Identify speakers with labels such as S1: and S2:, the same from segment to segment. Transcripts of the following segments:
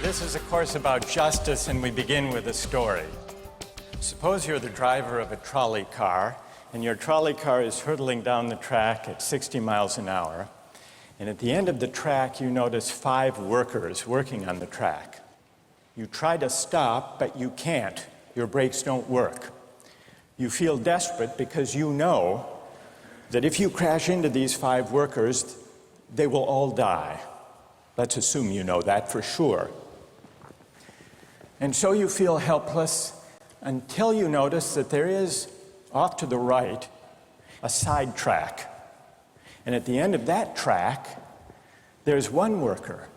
S1: This is a course about justice, and we begin with a story. Suppose you're the driver of a trolley car, and your trolley car is hurtling down the track at 60 miles an hour, and at the end of the track you notice 5 workers working on the track. You try to stop, but you can't. Your brakes don't work. You feel desperate because you know that if you crash into these 5 workers, they will all die. Let's assume you know that for sure. And so you feel helpless until you notice that there is, off to the right, a side track. And at the end of that track, there's one worker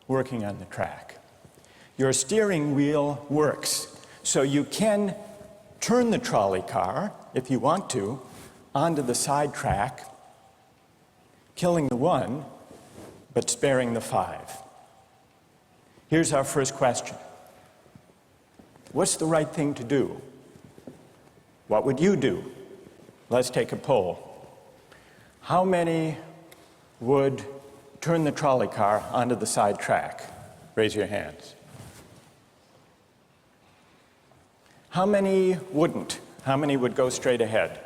S1: working on the track. Your steering wheel works, so you can turn the trolley car, if you want to, onto the side track, killing the one, but sparing the 5. Here's our first question. What's the right thing to do? What would you do? Let's take a poll. How many would turn the trolley car onto the side track? Raise your hands. How many wouldn't? How many would go straight ahead?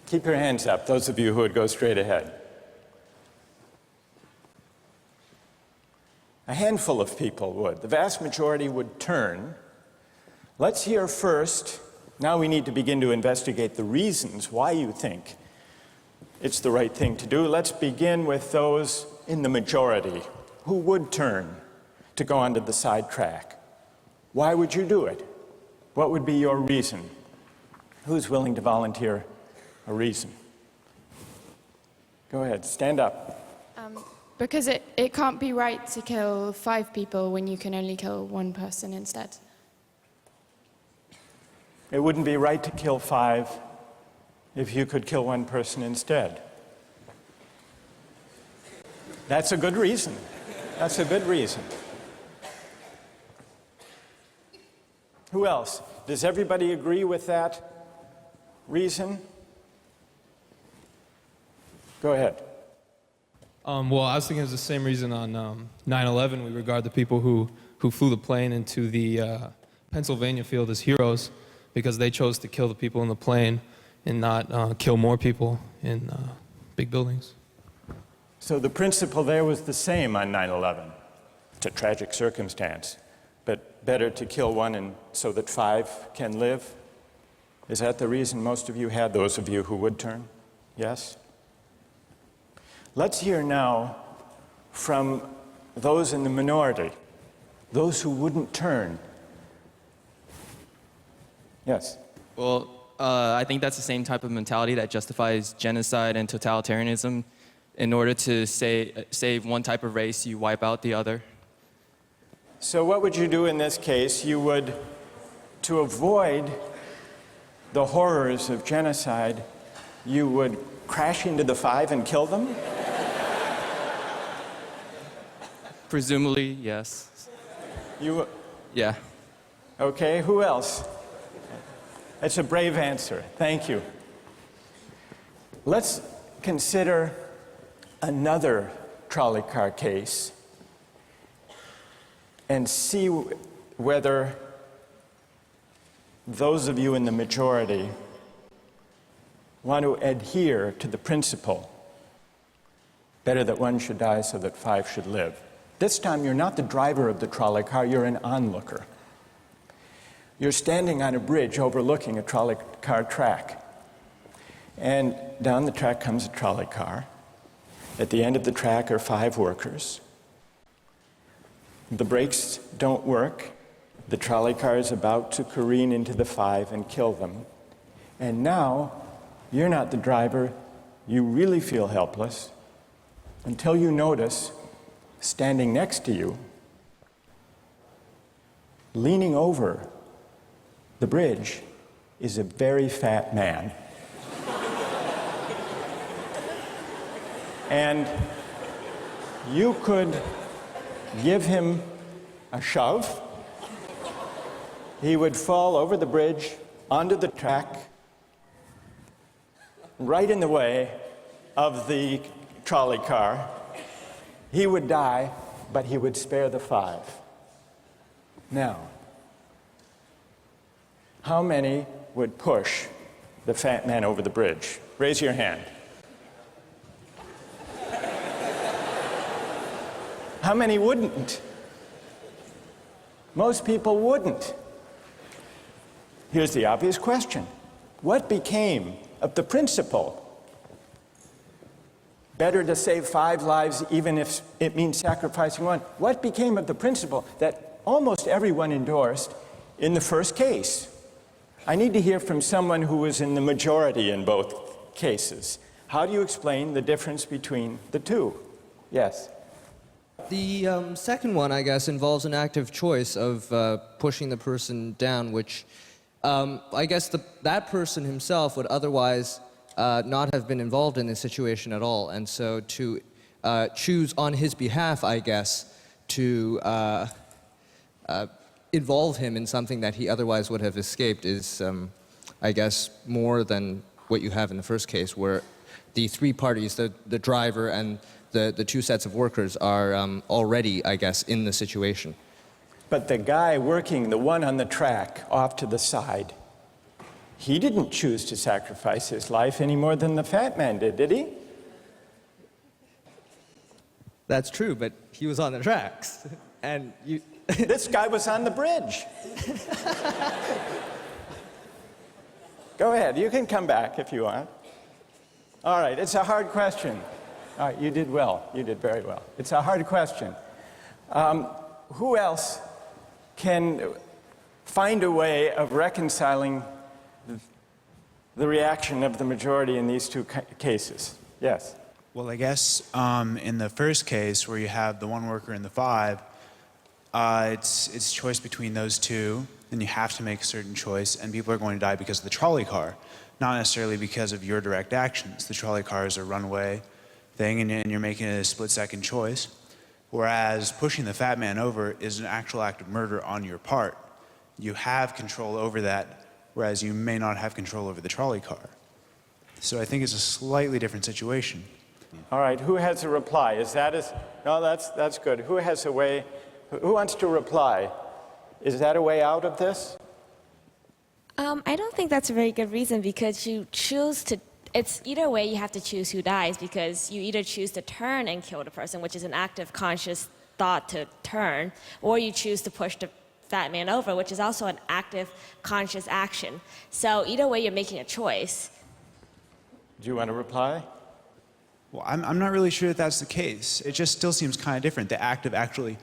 S1: Keep your hands up, those of you who would go straight ahead. A handful of people would. The vast majority would turn. Let's hear first. Now we need to begin to investigate the reasons why you think it's the right thing to do. Let's begin with those in the majority who would turn to go onto the side track. Why would you do it? What would be your reason? Who's willing to volunteer a reason? Go ahead, stand up.
S2: Because it can't be right to kill 5 people when you can only kill 1 person instead.
S1: It wouldn't be right to kill 5 if you could kill 1 person instead. That's a good reason. That's a good reason. Who else? Does everybody agree with that reason? Go ahead.
S3: Well, I was thinking it's the same reason on 9/11. We regard the people who flew the plane into the Pennsylvania field as heroes because they chose to kill the people in the plane and not kill more people in big buildings.
S1: So the principle there was the same on 9/11. It's a tragic circumstance, but better to kill 1 and so that 5 can live? Is that the reason most of you had, those of you who would turn? Yes? Let's hear now from those in the minority, those who wouldn't turn. Yes?
S4: Well, I think that's the same type of mentality that justifies genocide and totalitarianism. In order to save one type of race, you wipe out the other.
S1: So what would you do in this case? You would, to avoid the horrors of genocide, you would crash into the 5 and kill them?
S4: Presumably, yes.
S1: You?
S4: Yeah.
S1: Okay, who else? That's a brave answer. Thank you. Let's consider another trolley car case and see whether those of you in the majority want to adhere to the principle, better that 1 should die so that 5 should live. This time you're not the driver of the trolley car, you're an onlooker. You're standing on a bridge overlooking a trolley car track. And down the track comes a trolley car. At the end of the track are 5 workers. The brakes don't work. The trolley car is about to careen into the 5 and kill them. And now, you're not the driver. You really feel helpless until you notice, standing next to you, leaning over the bridge, is a very fat man. And you could give him a shove. He would fall over the bridge, onto the track, right in the way of the trolley car. He would die but he would spare the 5. Now, how many would push the fat man over the bridge? Raise your hand. How many wouldn't? Most people wouldn't. Here's the obvious question. What became of the principle? Better to save 5 lives even if it means sacrificing 1. What became of the principle that almost everyone endorsed in the first case? I need to hear from someone who was in the majority in both cases. How do you explain the difference between the two? Yes?
S5: The second one, I guess, involves an active choice of pushing the person down, which I guess that person himself would otherwise not have been involved in this situation at all. And so to choose on his behalf, I guess, to involve him in something that he otherwise would have escaped is, I guess, more than what you have in the first case, where the 3 parties, the driver and the 2 sets of workers are already, I guess, in the situation.
S1: But the guy working, the one on the track off to the side, he didn't choose to sacrifice his life any more than the fat man did he?
S5: That's true, but he was on the tracks. And you...
S1: This guy was on the bridge. Go ahead, you can come back if you want. All right, it's a hard question. All right, you did well. You did very well. It's a hard question. Who else can find a way of reconciling the reaction of the majority in these 2 cases? Yes?
S6: Well, I guess in the first case, where you have the 1 worker and the 5, it's choice between those 2, and you have to make a certain choice, and people are going to die because of the trolley car, not necessarily because of your direct actions. The trolley car is a runaway thing, and you're making a split-second choice, whereas pushing the fat man over is an actual act of murder on your part. You have control over that, whereas you may not have control over the trolley car. So I think it's a slightly different situation.
S1: All right, who has a reply? No, that's good. Who has a way, who wants to reply? Is that a way out of this?
S7: I don't think that's a very good reason, because you choose to, it's either way you have to choose who dies, because you either choose to turn and kill the person, which is an active conscious thought to turn, or you choose to push the fat man over, which is also an active conscious action. So either way you're making a choice.
S1: Do you want to reply?
S6: Well, I'm not really sure that that's the case. It just still seems kind of different, the act of actually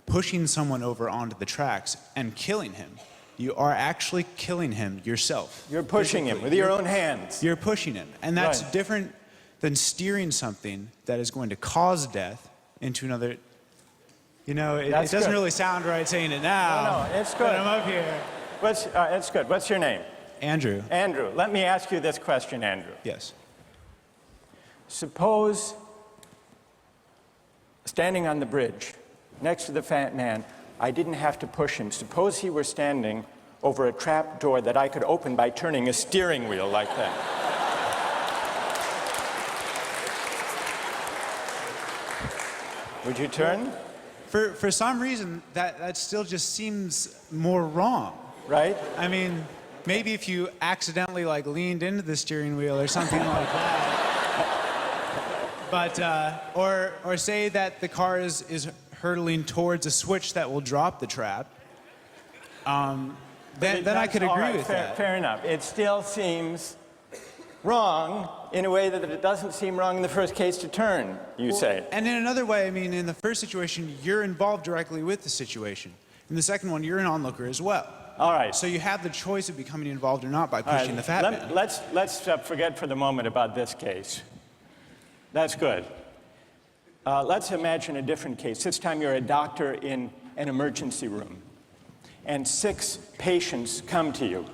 S6: pushing someone over onto the tracks and killing him. You are actually killing him yourself.
S1: You're pushing him with your own hands.
S6: You're pushing him. And that's
S1: Right.
S6: different than steering something that is going to cause death into another. You know, it doesn't
S1: good.
S6: really sound right saying it now.
S1: No, it's good.
S6: But I'm up here.
S1: It's good. What's your name?
S6: Andrew.
S1: Andrew. Let me ask you this question, Andrew.
S6: Yes.
S1: Suppose standing on the bridge next to the fat man, I didn't have to push him. Suppose he were standing over a trap door that I could open by turning a steering wheel like that. Would you turn?
S6: For some reason, that still just seems more wrong.
S1: Right?
S6: I mean, maybe if you accidentally like leaned into the steering wheel or something like that. But or say that the car is hurtling towards a switch that will drop the trap. Then I could agree with that.
S1: Fair enough. It still seems wrong in a way that it doesn't seem wrong in the first case to turn, you say.
S6: And in another way, I mean, in the first situation, you're involved directly with the situation. In the second one, you're an onlooker as well.
S1: All right.
S6: So you have the choice of becoming involved or not by pushing the fat man.
S1: Let's forget for the moment about this case. That's good. Let's imagine a different case. This time you're a doctor in an emergency room, and 6 patients come to you.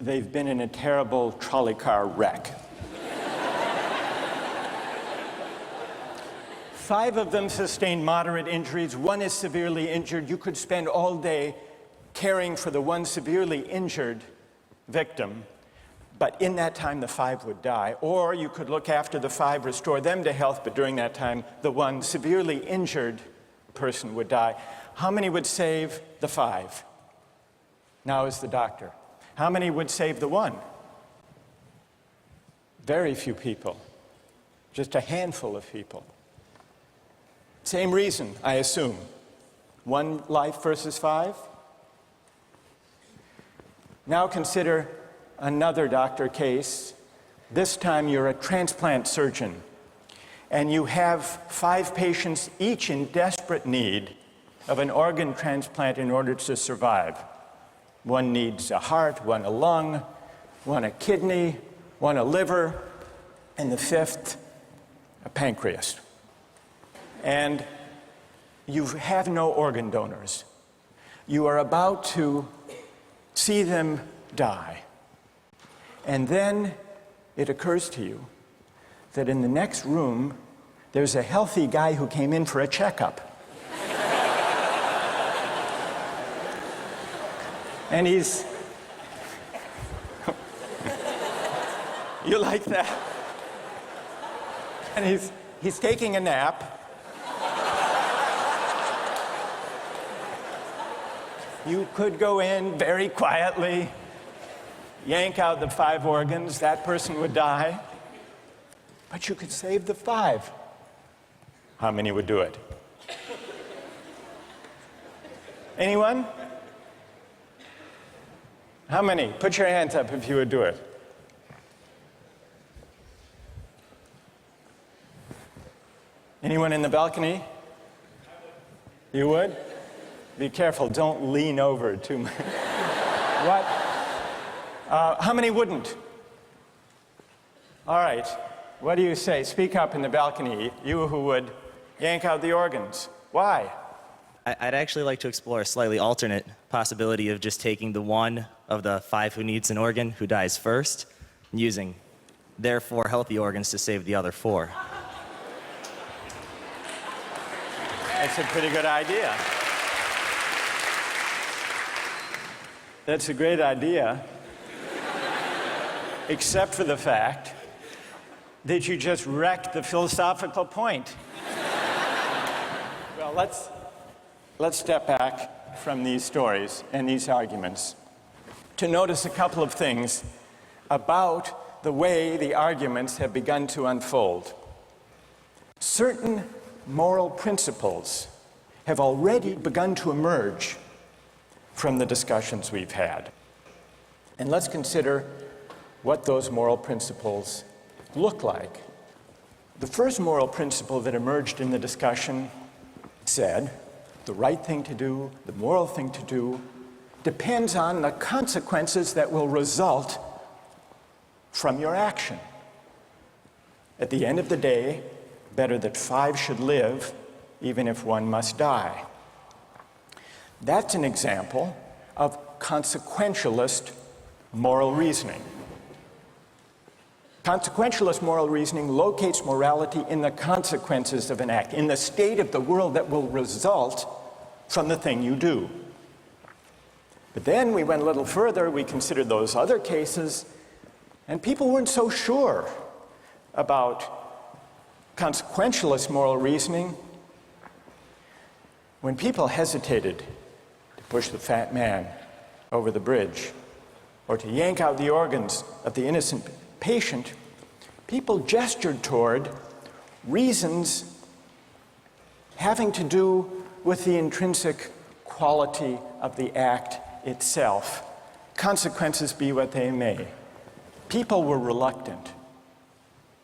S1: They've been in a terrible trolley car wreck. 5 of them sustained moderate injuries. 1 is severely injured. You could spend all day caring for the 1 severely injured victim. but in that time the 5 would die. Or you could look after the 5, restore them to health, but during that time the 1 severely injured person would die. How many would save the 5? Now is the doctor. How many would save the 1? Very few people. Just a handful of people. Same reason, I assume. 1 life versus 5? Now consider another doctor case. This time you're a transplant surgeon, and you have 5 patients, each in desperate need of an organ transplant in order to survive. 1 needs a heart, 1 a lung, 1 a kidney, 1 a liver, and the 5th, a pancreas. And you have no organ donors. You are about to see them die. And then it occurs to you that in the next room, there's a healthy guy who came in for a checkup. And he's... You like that? And he's taking a nap. You could go in very quietly, yank out the 5 organs, that person would die. But you could save the 5. How many would do it? Anyone? How many? Put your hands up if you would do it. Anyone in the balcony? You would? Be careful, don't lean over too much. What? How many wouldn't? All right, what do you say? Speak up in the balcony, you who would yank out the organs. Why?
S8: I'd actually like to explore a slightly alternate possibility of just taking the 1 of the 5 who needs an organ who dies first, and using their 4 healthy organs to save the other 4.
S1: That's a pretty good idea. That's a great idea, except for the fact that you just wrecked the philosophical point. Well, let's step back from these stories and these arguments to notice a couple of things about the way the arguments have begun to unfold. Certain moral principles have already begun to emerge from the discussions we've had. And let's consider what those moral principles look like. The first moral principle that emerged in the discussion said, the right thing to do, the moral thing to do, depends on the consequences that will result from your action. At the end of the day, better that 5 should live, even if 1 must die. That's an example of consequentialist moral reasoning. Consequentialist moral reasoning locates morality in the consequences of an act, in the state of the world that will result from the thing you do. But then we went a little further, we considered those other cases, and people weren't so sure about consequentialist moral reasoning. When people hesitated to push the fat man over the bridge or to yank out the organs of the innocent patient, people gestured toward reasons having to do with the intrinsic quality of the act itself, consequences be what they may. People were reluctant.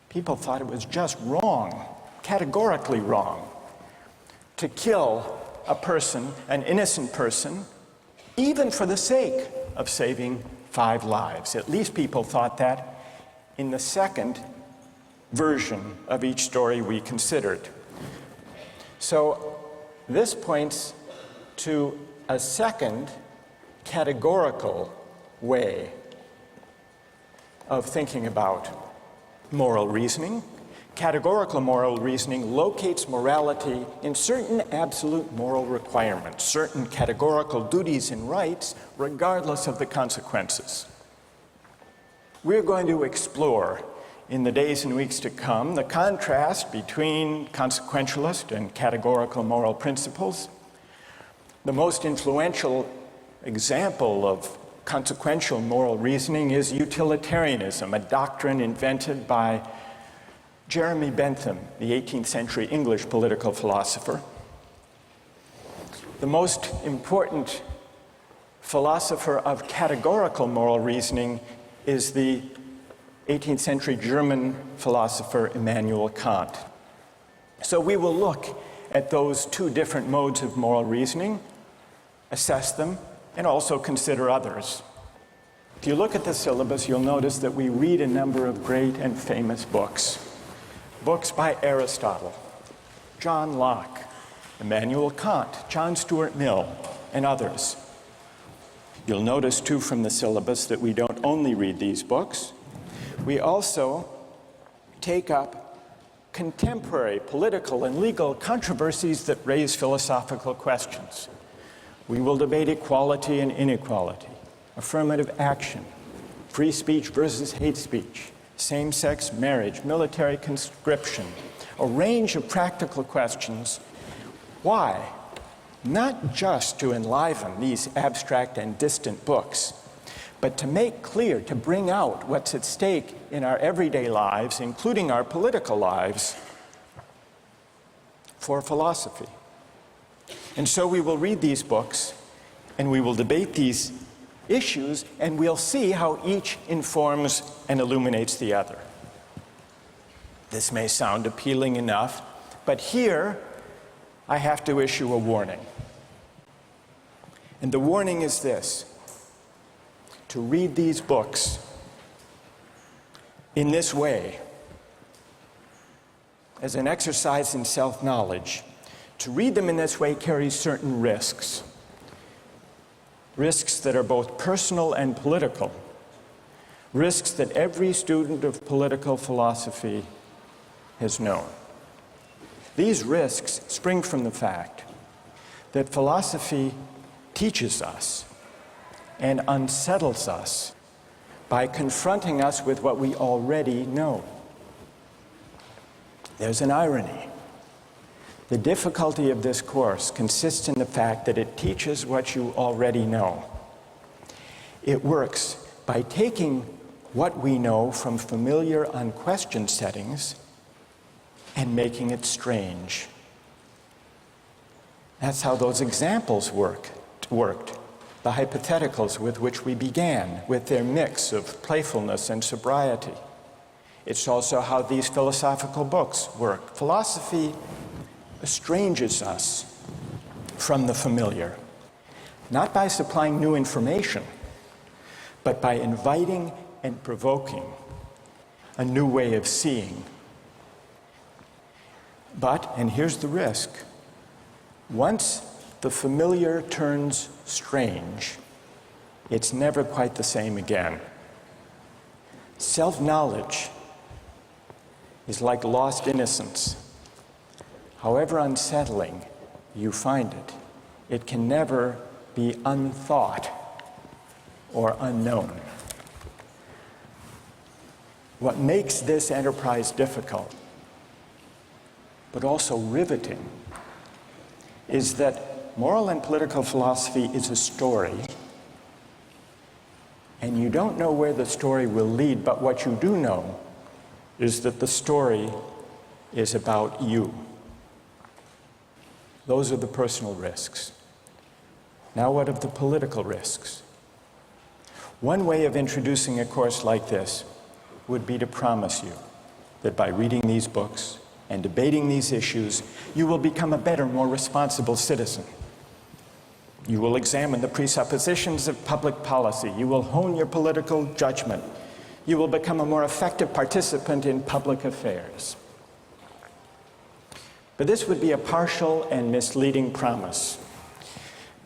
S1: People thought it was just wrong, categorically wrong, to kill a person, an innocent person, even for the sake of saving 5 lives. At least people thought that in the second version of each story we considered. So this points to a second categorical way of thinking about moral reasoning. Categorical moral reasoning locates morality in certain absolute moral requirements, certain categorical duties and rights, regardless of the consequences. We're going to explore in the days and weeks to come the contrast between consequentialist and categorical moral principles. The most influential example of consequential moral reasoning is utilitarianism, a doctrine invented by Jeremy Bentham, the 18th century English political philosopher. The most important philosopher of categorical moral reasoning is the 18th century German philosopher Immanuel Kant. So we will look at those two different modes of moral reasoning, assess them, and also consider others. If you look at the syllabus, you'll notice that we read a number of great and famous books. Books by Aristotle, John Locke, Immanuel Kant, John Stuart Mill, and others. You'll notice, too, from the syllabus that we don't only read these books. We also take up contemporary political and legal controversies that raise philosophical questions. We will debate equality and inequality, affirmative action, free speech versus hate speech, same-sex marriage, military conscription, a range of practical questions. Why? Not just to enliven these abstract and distant books, but to make clear, to bring out what's at stake in our everyday lives, including our political lives, for philosophy. And so we will read these books, and we will debate these issues, and we'll see how each informs and illuminates the other. This may sound appealing enough, but here I have to issue a warning. And the warning is this: to read these books in this way, as an exercise in self-knowledge, to read them in this way carries certain risks. Risks that are both personal and political. Risks that every student of political philosophy has known. These risks spring from the fact that philosophy teaches us and unsettles us by confronting us with what we already know. There's an irony. The difficulty of this course consists in the fact that it teaches what you already know. It works by taking what we know from familiar, unquestioned settings and making it strange. That's how those examples worked. The hypotheticals with which we began, with their mix of playfulness and sobriety. It's also how these philosophical books work. Philosophy estranges us from the familiar, not by supplying new information, but by inviting and provoking a new way of seeing. But, and here's the risk, once the familiar turns strange, it's never quite the same again. Self-knowledge is like lost innocence. However unsettling you find it, it can never be unthought or unknown. What makes this enterprise difficult, but also riveting, is that moral and political philosophy is a story, and you don't know where the story will lead, but what you do know is that the story is about you. Those are the personal risks. Now, what of the political risks? One way of introducing a course like this would be to promise you that by reading these books and debating these issues, you will become a better, more responsible citizen. You will examine the presuppositions of public policy. You will hone your political judgment. You will become a more effective participant in public affairs. But this would be a partial and misleading promise.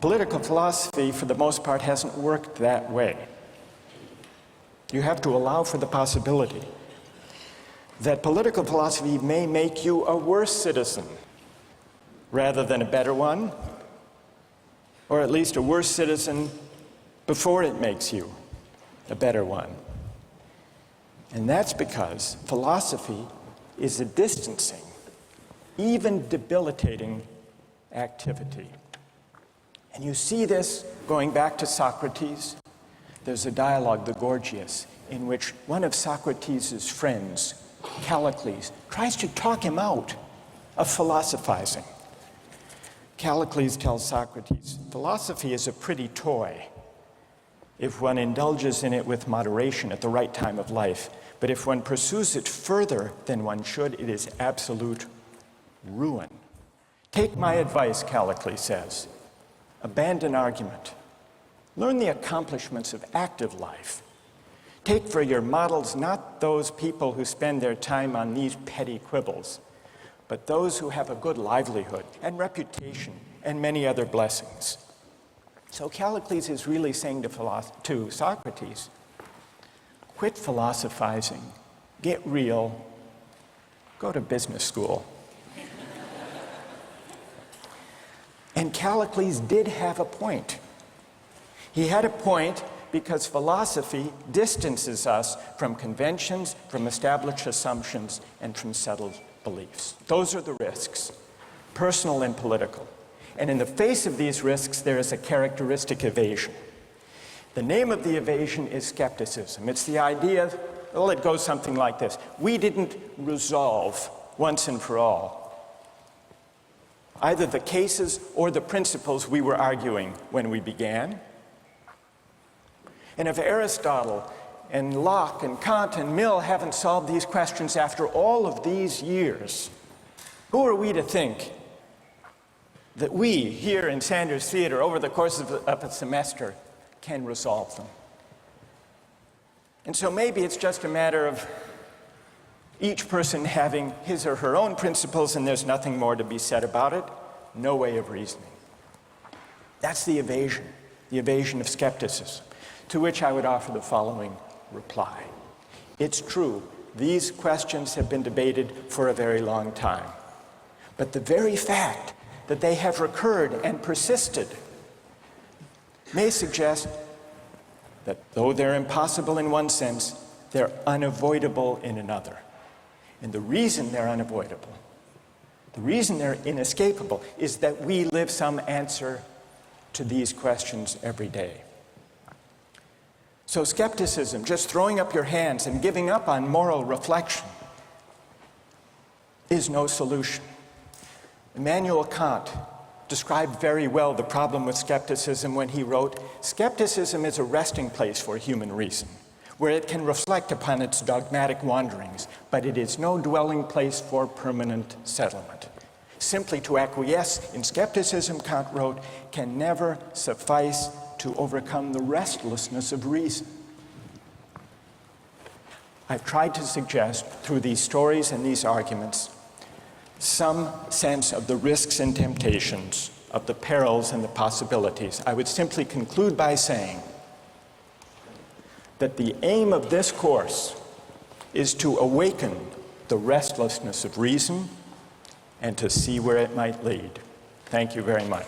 S1: Political philosophy, for the most part, hasn't worked that way. You have to allow for the possibility that political philosophy may make you a worse citizen rather than a better one, or at least a worse citizen before it makes you a better one. And that's because philosophy is a distancing, even debilitating activity. And you see this going back to Socrates. There's a dialogue, the Gorgias, in which one of Socrates' friends, Callicles, tries to talk him out of philosophizing. Callicles tells Socrates, philosophy is a pretty toy if one indulges in it with moderation at the right time of life. But if one pursues it further than one should, it is absolute ruin. Take my advice, Callicles says. Abandon argument. Learn the accomplishments of active life. Take for your models not those people who spend their time on these petty quibbles, but those who have a good livelihood and reputation and many other blessings. So Callicles is really saying to Socrates, quit philosophizing, get real, go to business school. And Callicles did have a point. He had a point because philosophy distances us from conventions, from established assumptions, and from settled beliefs. Those are the risks, personal and political. And in the face of these risks, there is a characteristic evasion. The name of the evasion is skepticism. It's the idea, well, it goes something like this. We didn't resolve once and for all either the cases or the principles we were arguing when we began. And if Aristotle and Locke and Kant and Mill haven't solved these questions after all of these years, who are we to think that we here in Sanders Theater over the course of a semester can resolve them? And so maybe it's just a matter of each person having his or her own principles and there's nothing more to be said about it. No way of reasoning. That's the evasion of skepticism, to which I would offer the following reply. It's true, these questions have been debated for a very long time. But the very fact that they have recurred and persisted may suggest that though they're impossible in one sense, they're unavoidable in another. And the reason they're unavoidable, the reason they're inescapable, is that we live some answer to these questions every day. So skepticism, just throwing up your hands and giving up on moral reflection, is no solution. Immanuel Kant described very well the problem with skepticism when he wrote, "Skepticism is a resting place for human reason, where it can reflect upon its dogmatic wanderings, but it is no dwelling place for permanent settlement. Simply to acquiesce in skepticism," Kant wrote, "can never suffice to overcome the restlessness of reason." I've tried to suggest through these stories and these arguments some sense of the risks and temptations, of the perils and the possibilities. I would simply conclude by saying that the aim of this course is to awaken the restlessness of reason and to see where it might lead. Thank you very much.